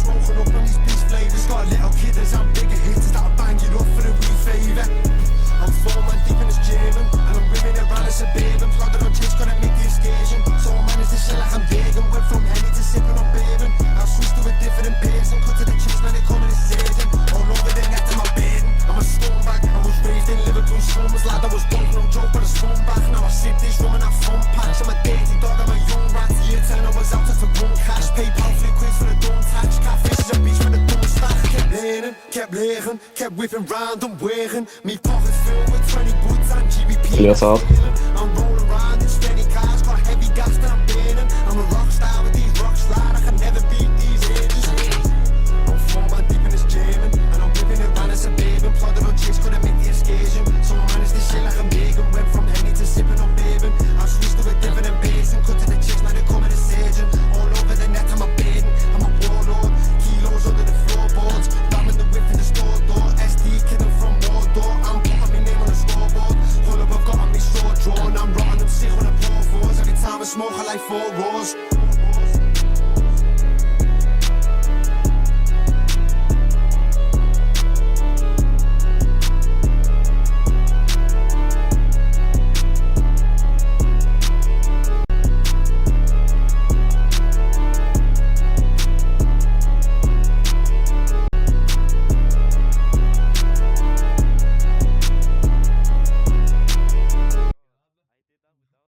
broken up on these beast flavors. Got a little kid as I'm bigger hits that'll bang it up for a wee favour. I'm 4 man deep in this German, and I'm ripping around a suburban. Plodding on chase, gonna make the excursion. So man is the shell like I'm big, and went from Henny to sipping on bourbon. I'll switch to a different pace and cut to the chase, now they call me the surgeon. All over the net of my burden, I'm a scumbag. I was raised in Liverpool slums, lad, I was done, no joke, but a scumbag. Now I sip this rum and have fun packs. I'm a dirty dog, I'm a young rat. Year 10 I was out to run cash, PayPal 3 quid for the dumb tax. Catfish is a beast for the dumb stack. Kept learning, kept leren, kept whipping round and wearing. Me pockets filled with 20 boots and GBP. Elias out. I'm rolling around in steady cars, got heavy gas that I'm burning. I'm a rock star with these rocks, lad, I can never beat these ages. I'm 4 man deep in this German, and I'm whipping around a suburban. Plodding on chicks, couldn't make the excursion. So I managed this shit like I'm big, and went from Henny to sipping on bourbon. I switched to a different base and cut to the chicks, now they call me the surgeon. All over the net, I'm a burden, I'm a warlord. Kilos under the floorboards, ramming the whip in the store door. SD killing from Mordor, I'm putting my name on the scoreboard. Pull up, I've got on me sword drawn, I'm rotting them sick when I pour fours. Every time I smoke, I like 4 roars.